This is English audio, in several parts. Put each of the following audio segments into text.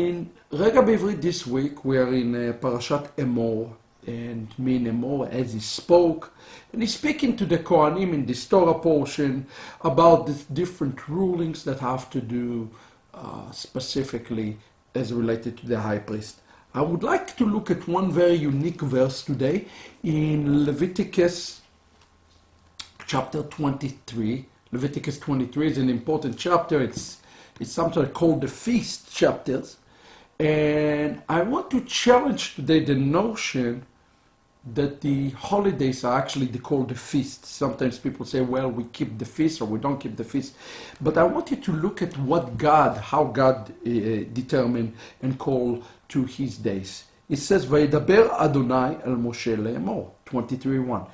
In Regah Bivrit this week, we are in Parashat Emor, and me and Emor, as he spoke, and he's speaking to the Kohanim in this Torah portion about the different rulings that have to do specifically as related to the high priest. I would like to look at one very unique verse today in Leviticus chapter 23. Leviticus 23 is an important chapter. It's sometimes called the feast chapters. And I want to challenge today the notion that the holidays are actually called the feast. Sometimes people say, well, we keep the feast or we don't keep the feast. But I want you to look at how God determined and called to his days. It says, Vaydaber Adonai el Moshe le'emor, 23:1.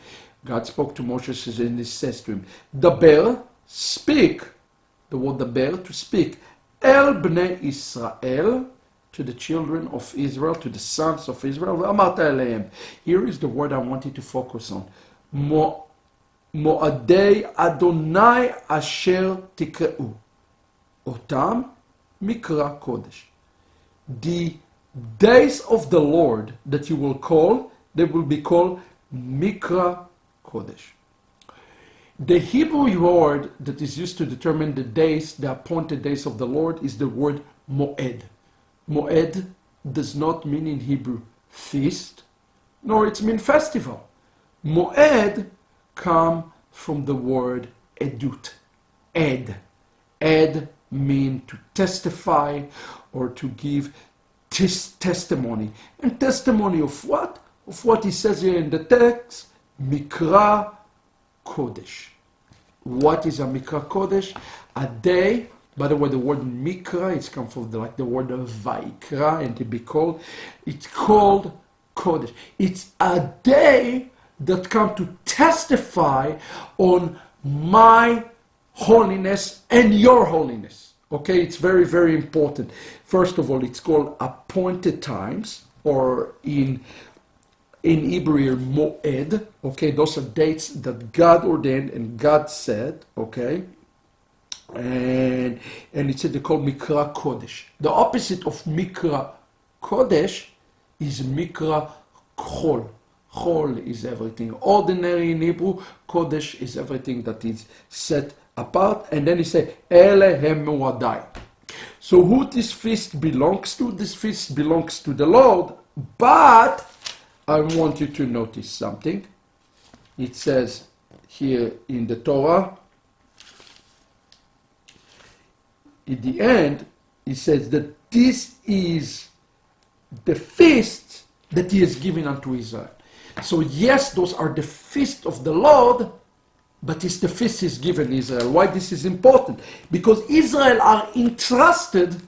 God spoke to Moshe and he says to him, Daber, speak, the word daber, to speak, El bnei Israel, to the children of Israel, to the sons of Israel. Here is the word I want you to focus on. Moadei Adonai asher tikreu. Otam mikra kodesh. The days of the Lord that you will call, they will be called mikra kodesh. The Hebrew word that is used to determine the days, the appointed days of the Lord, is the word Moed. Moed does not mean in Hebrew feast, nor it means festival. Moed comes from the word edut, ed. Ed means to testify or to give testimony. And testimony of what? Of what he says here in the text, Mikra Kodesh. What is a Mikra Kodesh? A day. By the way, the word Mikra, it's come from the word Vaikra, and to be called, it's called Kodesh. It's a day that comes to testify on my holiness and your holiness. Okay, it's very, very important. First of all, it's called appointed times, or in Hebrew, Moed. Okay, those are dates that God ordained and God said. Okay. And it said they call Mikra Kodesh. The opposite of Mikra Kodesh is Mikra Chol. Chol is everything ordinary in Hebrew. Kodesh is everything that is set apart. And then he said, Ele hem Moadai. So who this feast belongs to? This feast belongs to the Lord. But I want you to notice something. It says here in the Torah, at the end, he says that this is the feast that he has given unto Israel. So yes, those are the feast of the Lord, but it's the feast he's given Israel. Why this is important? Because Israel are entrusted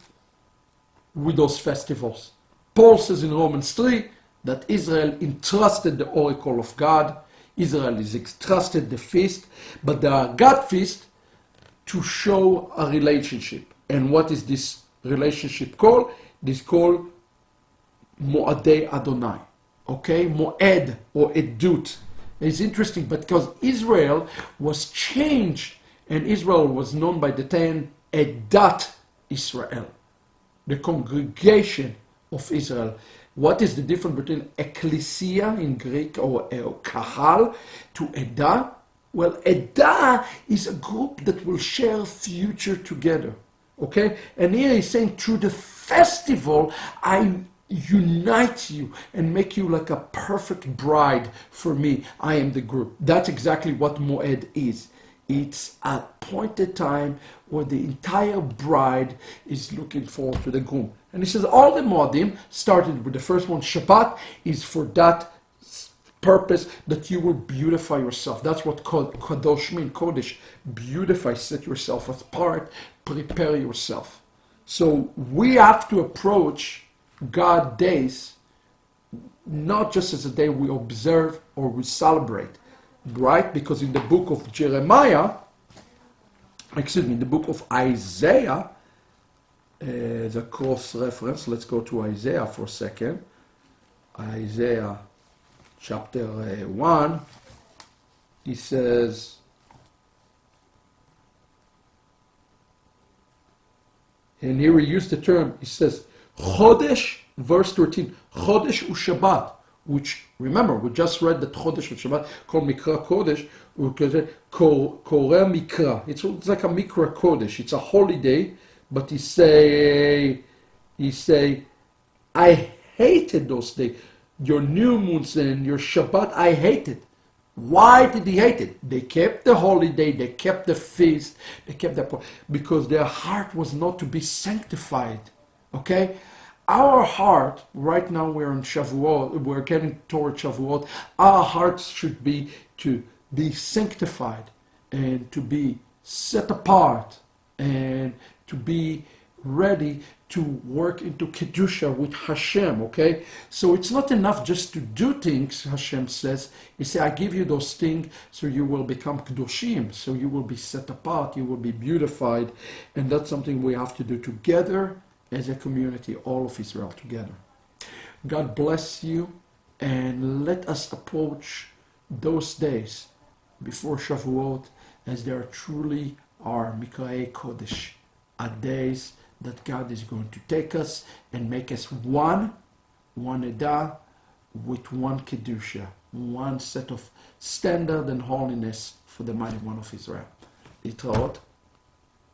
with those festivals. Paul says in Romans 3 that Israel entrusted the oracle of God. Israel is entrusted the feast, but there are God feasts to show a relationship. And what is this relationship called? This called Moadei Adonai. Okay, Moed or Edut. It's interesting because Israel was changed, and Israel was known by the term Edat Israel, the congregation of Israel. What is the difference between ecclesia in Greek or kahal to Edah? Well, Edah is a group that will share future together. Okay? And here he's saying, through the festival, I unite you and make you like a perfect bride for me. I am the group. That's exactly what Moed is. It's a appointed time where the entire bride is looking forward to the groom. And he says all the Moadim, started with the first one, Shabbat, is for that purpose that you will beautify yourself. That's what Kadosh means, Kodesh. Beautify, set yourself apart, prepare yourself. So we have to approach God days not just as a day we observe or we celebrate, right? Because in the book of the book of Isaiah, the cross reference, let's go to Isaiah for a second. Isaiah chapter 1, he says, and here he used the term, he says, Chodesh, verse 13, Chodesh u'Shabbat, which, remember, we just read that Chodesh u'Shabbat called Mikra Kodesh, Koreh Mikra. It's like a Mikra Kodesh. It's a holiday, but he say, I hated those days. Your new moons and your Shabbat, I hated. Why did he hate it? They kept the holiday, they kept the feast, they kept because their heart was not to be sanctified. Okay? Our heart, right now we're in Shavuot, we're getting toward Shavuot, our hearts should be to be sanctified and to be set apart and to be ready to work into Kedusha with Hashem, okay? So it's not enough just to do things, Hashem says. He says, I give you those things so you will become Kedoshim, so you will be set apart, you will be beautified, and that's something we have to do together as a community, all of Israel together. God bless you, and let us approach those days before Shavuot as there truly are Mikraei Kodesh, days that God is going to take us and make us one Edah with one Kedusha, one set of standard and holiness for the mighty one of Israel. Yitraot.